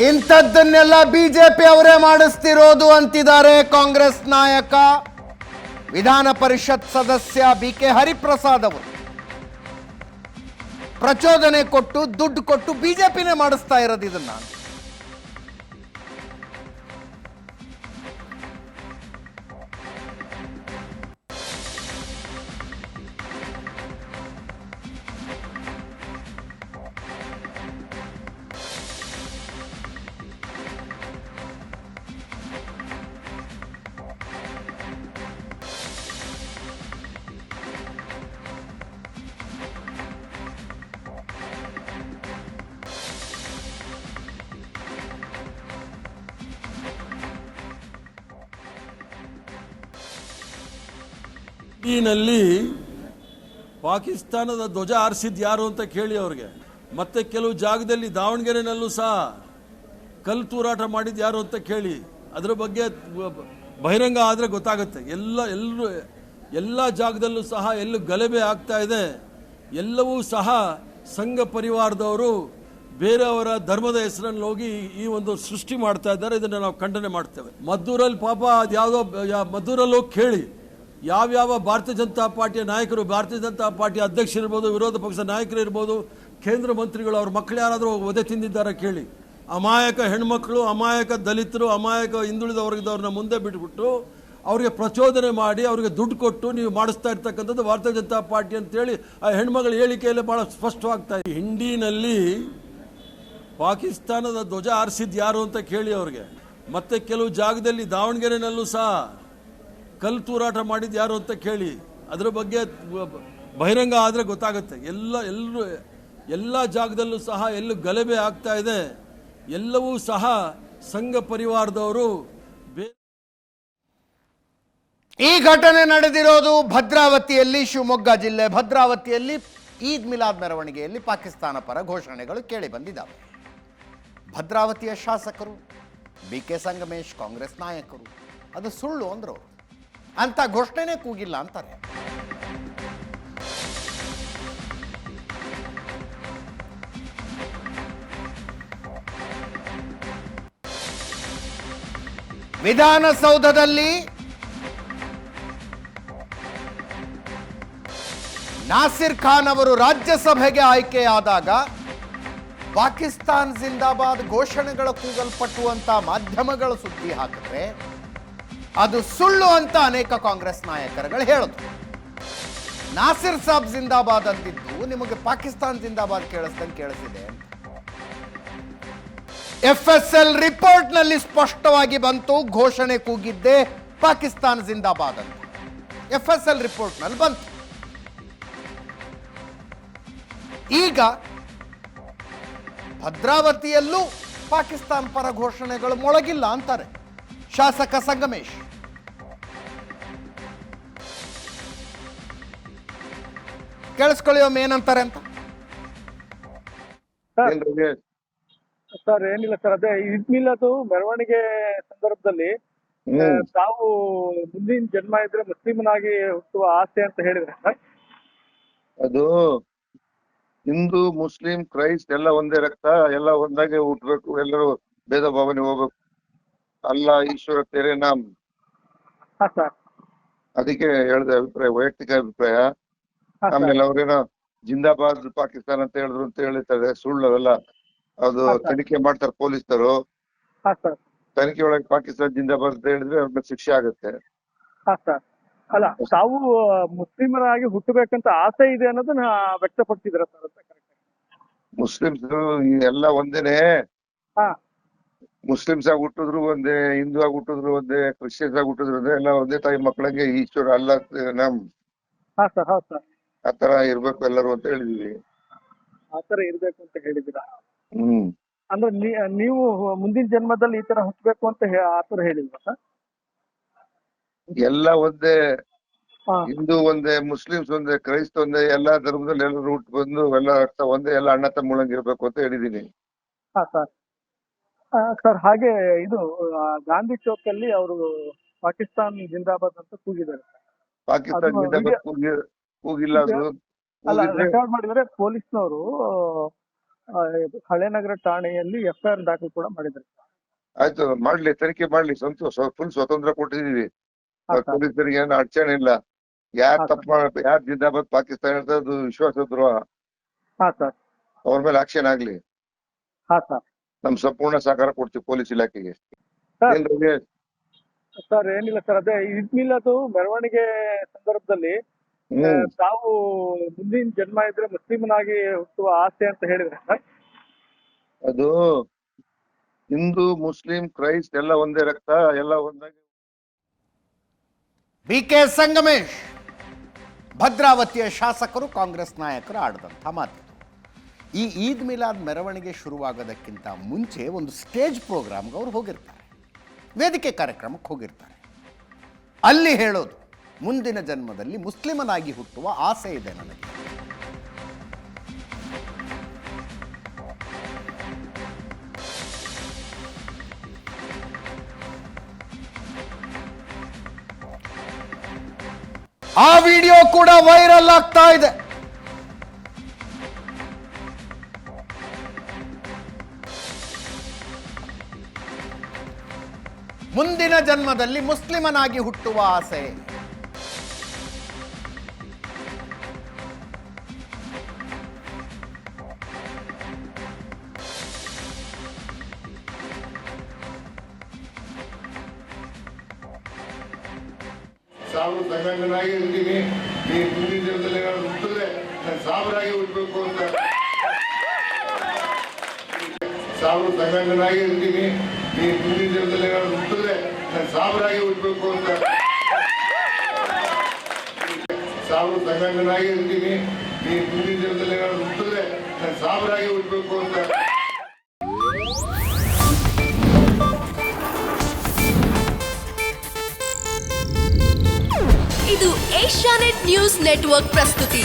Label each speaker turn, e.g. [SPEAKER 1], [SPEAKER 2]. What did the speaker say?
[SPEAKER 1] ಇಂಥದ್ದನ್ನೆಲ್ಲ BJP ಅವರೇ ಮಾಡಿಸ್ತಿರೋದು ಅಂತಿದ್ದಾರೆ ಕಾಂಗ್ರೆಸ್ ನಾಯಕ ವಿಧಾನ ಪರಿಷತ್ ಸದಸ್ಯ ಬಿಕೆ ಹರಿಪ್ರಸಾದ್ ಅವರು. ಪ್ರಚೋದನೆ ಕೊಟ್ಟು ದುಡ್ಡು ಕೊಟ್ಟು ಬಿಜೆಪಿನೇ ಮಾಡಿಸ್ತಾ ಇರೋದು ಇದನ್ನ.
[SPEAKER 2] ನಲ್ಲಿ ಪಾಕಿಸ್ತಾನದ ಧ್ವಜ ಆರಿಸಿದ್ ಯಾರು ಅಂತ ಕೇಳಿ ಅವ್ರಿಗೆ. ಮತ್ತೆ ಕೆಲವು ಜಾಗದಲ್ಲಿ ದಾವಣಗೆರೆನಲ್ಲೂ ಸಹ ಕಲ್ಲು ತೂರಾಟ ಮಾಡಿದ್ ಯಾರು ಅಂತ ಕೇಳಿ. ಅದರ ಬಗ್ಗೆ ಬಹಿರಂಗ ಆದ್ರೆ ಗೊತ್ತಾಗುತ್ತೆ. ಎಲ್ಲ ಜಾಗದಲ್ಲೂ ಸಹ ಎಲ್ಲೂ ಗಲಭೆ ಆಗ್ತಾ ಇದೆ. ಎಲ್ಲವೂ ಸಹ ಸಂಘ ಪರಿವಾರದವರು ಬೇರೆಯವರ ಧರ್ಮದ ಹೆಸರಲ್ಲಿ ಹೋಗಿ ಈ ಒಂದು ಸೃಷ್ಟಿ ಮಾಡ್ತಾ ಇದ್ದಾರೆ. ಇದನ್ನು ನಾವು ಖಂಡನೆ ಮಾಡ್ತೇವೆ. ಮದ್ದೂರಲ್ಲಿ ಪಾಪ ಅದ್ಯಾವುದೋ ಮದ್ದೂರಲ್ಲಿ ಹೋಗಿ ಕೇಳಿ, ಯಾವ್ಯಾವ ಭಾರತೀಯ ಜನತಾ ಪಾರ್ಟಿಯ ನಾಯಕರು, ಭಾರತೀಯ ಜನತಾ ಪಾರ್ಟಿಯ ಅಧ್ಯಕ್ಷರಿರ್ಬೋದು, ವಿರೋಧ ಪಕ್ಷದ ನಾಯಕರು ಇರ್ಬೋದು, ಕೇಂದ್ರ ಮಂತ್ರಿಗಳು, ಅವ್ರ ಮಕ್ಕಳು ಯಾರಾದರೂ ಒದೆ ತಿಂದಿದ್ದಾರೆ ಕೇಳಿ. ಅಮಾಯಕ ಹೆಣ್ಮಕ್ಳು, ಅಮಾಯಕ ದಲಿತರು, ಅಮಾಯಕ ಹಿಂದುಳಿದ ವರ್ಗದವ್ರನ್ನ ಮುಂದೆ ಬಿಟ್ಬಿಟ್ಟು ಅವ್ರಿಗೆ ಪ್ರಚೋದನೆ ಮಾಡಿ ಅವ್ರಿಗೆ ದುಡ್ಡು ಕೊಟ್ಟು ನೀವು ಮಾಡಿಸ್ತಾ ಇರ್ತಕ್ಕಂಥದ್ದು ಭಾರತೀಯ ಜನತಾ ಪಾರ್ಟಿ ಅಂತೇಳಿ ಆ ಹೆಣ್ಮಗಳ ಹೇಳಿಕೆಯಲ್ಲಿ ಬಹಳ ಸ್ಪಷ್ಟವಾಗ್ತಾ ಇದೆ. ಹಿಂಡಿನಲ್ಲಿ ಪಾಕಿಸ್ತಾನದ ಧ್ವಜ ಆರಿಸಿದ್ ಯಾರು ಅಂತ ಕೇಳಿ ಅವ್ರಿಗೆ. ಮತ್ತೆ ಕೆಲವು ಜಾಗದಲ್ಲಿ ದಾವಣಗೆರೆನಲ್ಲೂ ಸಹ ಕಲ್ಲು ತೂರಾಟ ಮಾಡಿದ್ ಯಾರು ಅಂತ ಕೇಳಿ. ಅದರ ಬಗ್ಗೆ ಬಹಿರಂಗ ಆದ್ರೆ ಗೊತ್ತಾಗುತ್ತೆ. ಎಲ್ಲ ಜಾಗದಲ್ಲೂ ಸಹ ಎಲ್ಲೂ ಗಲಭೆ ಆಗ್ತಾ ಇದೆ. ಎಲ್ಲವೂ ಸಹ ಸಂಘ ಪರಿವಾರದವರು.
[SPEAKER 1] ಈ ಘಟನೆ ನಡೆದಿರೋದು ಭದ್ರಾವತಿಯಲ್ಲಿ, ಶಿವಮೊಗ್ಗ ಜಿಲ್ಲೆ ಭದ್ರಾವತಿಯಲ್ಲಿ ಈದ್ ಮಿಲಾದ್ ಮೆರವಣಿಗೆಯಲ್ಲಿ ಪಾಕಿಸ್ತಾನ ಪರ ಘೋಷಣೆಗಳು ಕೇಳಿ ಬಂದಿದ್ದಾವೆ. ಭದ್ರಾವತಿಯ ಶಾಸಕರು ಬಿಕೆ ಸಂಗಮೇಶ್, ಕಾಂಗ್ರೆಸ್ ನಾಯಕರು ಅದು ಸುಳ್ಳು ಅಂದ್ರು. ಅಂತ ಘೋಷಣೆನೇ ಕೂಗಿಲ್ಲ ಅಂತಾರೆ. ವಿಧಾನಸೌಧದಲ್ಲಿ ನಾಸಿರ್ ಖಾನ್ ಅವರು ರಾಜ್ಯಸಭೆಗೆ ಆಯ್ಕೆಯಾದಾಗ ಪಾಕಿಸ್ತಾನ್ ಜಿಂದಾಬಾದ್ ಘೋಷಣೆಗಳ ಕೂಗಲ್ಪಟ್ಟುವಂತ ಮಾಧ್ಯಮಗಳ ಸುದ್ದಿ ಹಾಕಿದ್ರೆ ಅದು ಸುಳ್ಳು ಅಂತ ಅನೇಕ ಕಾಂಗ್ರೆಸ್ ನಾಯಕರುಗಳು ಹೇಳಿದ್ರು. ನಾಸಿರ್ ಸಾಬ್ ಜಿಂದಾಬಾದ್ ಅಂತಿದ್ದು ನಿಮಗೆ ಪಾಕಿಸ್ತಾನ್ ಜಿಂದಾಬಾದ್ ಕೇಳಿಸ್ದಂಗೆ ಕೇಳಿಸಿದೆ ಅಂತ. FSL ರಿಪೋರ್ಟ್ ನಲ್ಲಿ ಸ್ಪಷ್ಟವಾಗಿ ಬಂತು, ಘೋಷಣೆ ಕೂಗಿದ್ದೆ ಪಾಕಿಸ್ತಾನ್ ಜಿಂದಾಬಾದ್ ಅಂತ. FSL ರಿಪೋರ್ಟ್ ನಲ್ಲಿ ಬಂತು. ಈಗ ಭದ್ರಾವತಿಯಲ್ಲೂ ಪಾಕಿಸ್ತಾನ್ ಪರ ಘೋಷಣೆಗಳು ಮೊಳಗಿಲ್ಲ ಅಂತಾರೆ ಶಾಸಕ ಸಂಗಮೇಶ್. ಕೇಳಿಸ್ಕೊಳ್ಳಿ ಒಮ್ಮೆ ಏನಂತಾರೆ ಅಂತ.
[SPEAKER 3] ಸರ್ ಏನಿಲ್ಲ ಸರ್, ಅದೇ ಈದ್ ಮಿಲಾದ್ ಮೆರವಣಿಗೆ ಸಂದರ್ಭದಲ್ಲಿ ತಾವು ಮುಂದಿನ ಜನ್ಮ ಇದ್ರೆ ಮುಸ್ಲಿಮನಾಗಿ ಹುಟ್ಟುವ ಆಸೆ ಅಂತ ಹೇಳಿದ್ರೆ ಸರ್.
[SPEAKER 4] ಅದು ಹಿಂದೂ ಮುಸ್ಲಿಂ ಕ್ರೈಸ್ಟ್ ಎಲ್ಲ ಒಂದೇ ರಕ್ತ, ಎಲ್ಲ ಒಂದಾಗೆ ಹುಟ್ಟಬೇಕು, ಎಲ್ಲರೂ ಭೇದ ಭಾವನೆ ಹೋಗ್ಬೇಕು. ಅಲ್ಲ ಈಶ್ವರ ತೆರೆ ನಾಮ್. ಅದಕ್ಕೆ ಹೇಳಿದೆ ಅಭಿಪ್ರಾಯ, ವೈಯಕ್ತಿಕ ಅಭಿಪ್ರಾಯ. ಆಮೇಲೆ ಅವ್ರೇನೋ ಜಿಂದಾಬಾದ್ ಪಾಕಿಸ್ತಾನ ಅಂತ ಹೇಳಿದ್ರು ಅಂತ ಹೇಳ್ತಾರೆ, ಸುಳ್ಳು ಅವೆಲ್ಲ. ಅದು ತನಿಖೆ ಮಾಡ್ತಾರೆ ಪೊಲೀಸರು. ತನಿಖೆ ಒಳಗೆ ಪಾಕಿಸ್ತಾನ ಜಿಂದಾಬಾದ್ ಅಂತ ಹೇಳಿದ್ರೆ ಅವ್ರ ಮೇಲೆ ಶಿಕ್ಷೆ ಆಗುತ್ತೆ.
[SPEAKER 3] ಅಲ್ಲ, ತಾವು ಮುಸ್ಲಿಮರಾಗಿ ಹುಟ್ಟಬೇಕಂತ ಆಸೆ ಇದೆ ಅನ್ನೋದನ್ನ ವ್ಯಕ್ತಪಡಿಸಿದ್ರ ಸರ್ ಅಂತ.
[SPEAKER 4] ಮುಸ್ಲಿಮ್ಸ್ ಎಲ್ಲ ಒಂದೇನೆ. ಮುಸ್ಲಿಮ್ಸ್ ಆಗಿ ಹುಟ್ಟಿದ್ರು ಒಂದೇ, ಹಿಂದೂ ಆಗಿ ಹುಟ್ಟಿದ್ರು ಒಂದೇ, ಕ್ರಿಶ್ಚಿಯನ್ಸ್ ಆಗಿ ಹುಟ್ಟಿದ್ರು ಒಂದೇ, ಎಲ್ಲ ಒಂದೇ ತಾಯಿ ಮಕ್ಕಳಿಗೆ ಈಶ್ವರ ಅಲ್ಲ ನಮ್ ಆತರ ಇರ್ಬೇಕು ಎಲ್ಲರೂ ಅಂತ ಹೇಳಿದೀವಿ.
[SPEAKER 3] ಆತರ ಇರ್ಬೇಕು ಅಂತ ಹೇಳಿದಿರಾ? ಅಂದ್ರೆ ನೀವು ಮುಂದಿನ ಜನ್ಮದಲ್ಲಿ ಈ ತರ ಹುಟ್ಟಬೇಕು ಅಂತ ಆತರ ಹೇಳಿಲ್ವಾ ಸರ್?
[SPEAKER 4] ಎಲ್ಲ ಒಂದೇ, ಹಿಂದೂ ಒಂದೇ, ಮುಸ್ಲಿಮ್ಸ್ ಒಂದೇ, ಕ್ರೈಸ್ತ ಒಂದೇ, ಎಲ್ಲಾ ಧರ್ಮದಲ್ಲಿ ಎಲ್ಲರೂ ಹುಟ್ಟು ಬಂದು ಎಲ್ಲ ಅರ್ಥ ಒಂದೇ, ಎಲ್ಲ ಅಣ್ಣ ತಮ್ಮಳಂಗ್ ಇರ್ಬೇಕು ಅಂತ ಹೇಳಿದೀನಿ.
[SPEAKER 3] ಸರ್ ಹಾಗೆ ಇದು ಗಾಂಧಿ ಚೌಕ್ ಅಲ್ಲಿ ಅವರು ಪಾಕಿಸ್ತಾನ್ ಜಿಂದಾಬಾದ್ ಅಂತ ಕೂಗಿದ್ದಾರೆ.
[SPEAKER 4] ಪಾಕಿಸ್ತಾನ್ ಜಿಂದಾಬಾದ್ ಕೂಗಿಲ್ಲ. ಅದು
[SPEAKER 3] ರೆಕಾರ್ಡ್ ಮಾಡಿದರೆ ಪೊಲೀಸ್ನವರು ಹಳೇನಗರ ಠಾಣೆಯಲ್ಲಿ FIR ದಾಖಲು ಕೂಡ ಮಾಡಿದ್ದಾರೆ.
[SPEAKER 4] ಆಯ್ತು, ಮಾಡ್ಲಿ, ತನಿಖೆ ಮಾಡ್ಲಿ, ಸಂತೋಷ. ಫುಲ್ ಸ್ವತಂತ್ರ ಕೊಟ್ಟಿದೀವಿ ಪೊಲೀಸರಿಗೆ, ಏನು ಅಡಚಣೆ ಇಲ್ಲ. ಯಾರ್ ತಪ್ಪು ಯಾರ್ ಜಿಂದಾಬಾದ್ ಪಾಕಿಸ್ತಾನ ಹೇಳ್ತಾರೆ, ಅದು ವಿಶ್ವಾಸ ದ್ರೋಹ.
[SPEAKER 3] ಹಾ ಸರ್.
[SPEAKER 4] ಅವ್ರ ಮೇಲೆ ಆಕ್ಷನ್ ಆಗ್ಲಿ.
[SPEAKER 3] ಹಾ ಸರ್.
[SPEAKER 4] ನಮ್ ಸಂಪೂರ್ಣ ಸಹಕಾರ ಕೊಡ್ತೀವಿ ಪೊಲೀಸ್ ಇಲಾಖೆಗೆ.
[SPEAKER 3] ಸರ್.
[SPEAKER 4] ಏನ್ ರವಿ?
[SPEAKER 3] ಸರ್ ಏನಿಲ್ಲ ಸರ್, ಅದೇ ಈದ್ ಮಿಲಾದ್ ಮೆರವಣಿಗೆ ಸಂದರ್ಭದಲ್ಲಿ ತಾವು ಮುಂದಿನ ಜನ್ಮ ಇದ್ರೆ ಮುಸ್ಲಿಮನಾಗಿ ಹುಟ್ಟುವ ಆಸೆ ಅಂತ ಹೇಳಿದ್ರೆ ಸರ್.
[SPEAKER 4] ಅದು ಹಿಂದೂ, ಮುಸ್ಲಿಂ, ಕ್ರೈಸ್ಟ್ ಎಲ್ಲ ಒಂದೇ ರಕ್ತ, ಎಲ್ಲ ಒಂದಾಗಿ.
[SPEAKER 1] BK ಸಂಗಮೇಶ್, ಭದ್ರಾವತಿಯ ಶಾಸಕರು, ಕಾಂಗ್ರೆಸ್ ನಾಯಕರು ಆಡಿದಂಥ ಮಾತು. ಈ ಈದ್ ಮಿಲಾದ್ ಮೆರವಣಿಗೆ ಶುರುವಾಗೋದಕ್ಕಿಂತ ಮುಂಚೆ ಒಂದು ಸ್ಟೇಜ್ ಪ್ರೋಗ್ರಾಮ್ಗೆ ಅವ್ರು ಹೋಗಿರ್ತಾರೆ, ವೇದಿಕೆ ಕಾರ್ಯಕ್ರಮಕ್ಕೆ ಹೋಗಿರ್ತಾರೆ. ಅಲ್ಲಿ ಹೇಳೋದು, ಮುಂದಿನ ಜನ್ಮದಲ್ಲಿ ಮುಸ್ಲಿಮನಾಗಿ ಹುಟ್ಟುವ ಆಸೆ ಇದೆ ನನಗೆ. ಆ ವಿಡಿಯೋ ಕೂಡ ವೈರಲ್ ಆಗ್ತಾ ಇದೆ. ಮುಂದಿನ ಜನ್ಮದಲ್ಲಿ ಮುಸ್ಲಿಮನಾಗಿ ಹುಟ್ಟುವ ಆಸೆ.
[SPEAKER 4] ಸಾವಿರ ಸಂಗಮನಾಗಿ ಇರ್ತೀನಿ, ಈ ಮುಂದಿನ ಜನ್ಮದಲ್ಲಿ ಏನಾದ್ರು ಹುಟ್ಟಿದ್ರೆ ನಾನು ಸಾವಿರಾಗಿ ಹುಟ್ಟಬೇಕು ಅಂತ. ಸಾವಿರ ಸಂಗಮನಾಗಿ ಇರ್ತೀನಿ, ಈ ಮುಂದಿನ ಜನ್ಮದಲ್ಲಿ ಏನಾದ್ರು ಹುಟ್ಟಿದ್ರೆ ನಾನು ಸಾವಿರಾಗಿ ಹುಟ್ಟಬೇಕು ಅಂತ. ಸಾವಿರ ಸಂಗಮನಾಗಿ ಇರ್ತೀನಿ, ಈ ಮುಂದಿನ ಜನ್ಮದಲ್ಲಿ ಏನಾದ್ರು ಹುಟ್ಟಿದ್ರೆ ನಾನು ಸಾವಿರಾಗಿ ಹುಟ್ಟಬೇಕು ಅಂತ.
[SPEAKER 5] ಇದು ಏಷ್ಯಾನೆಟ್ ನ್ಯೂಸ್ ನೆಟ್ವರ್ಕ್ ಪ್ರಸ್ತುತಿ.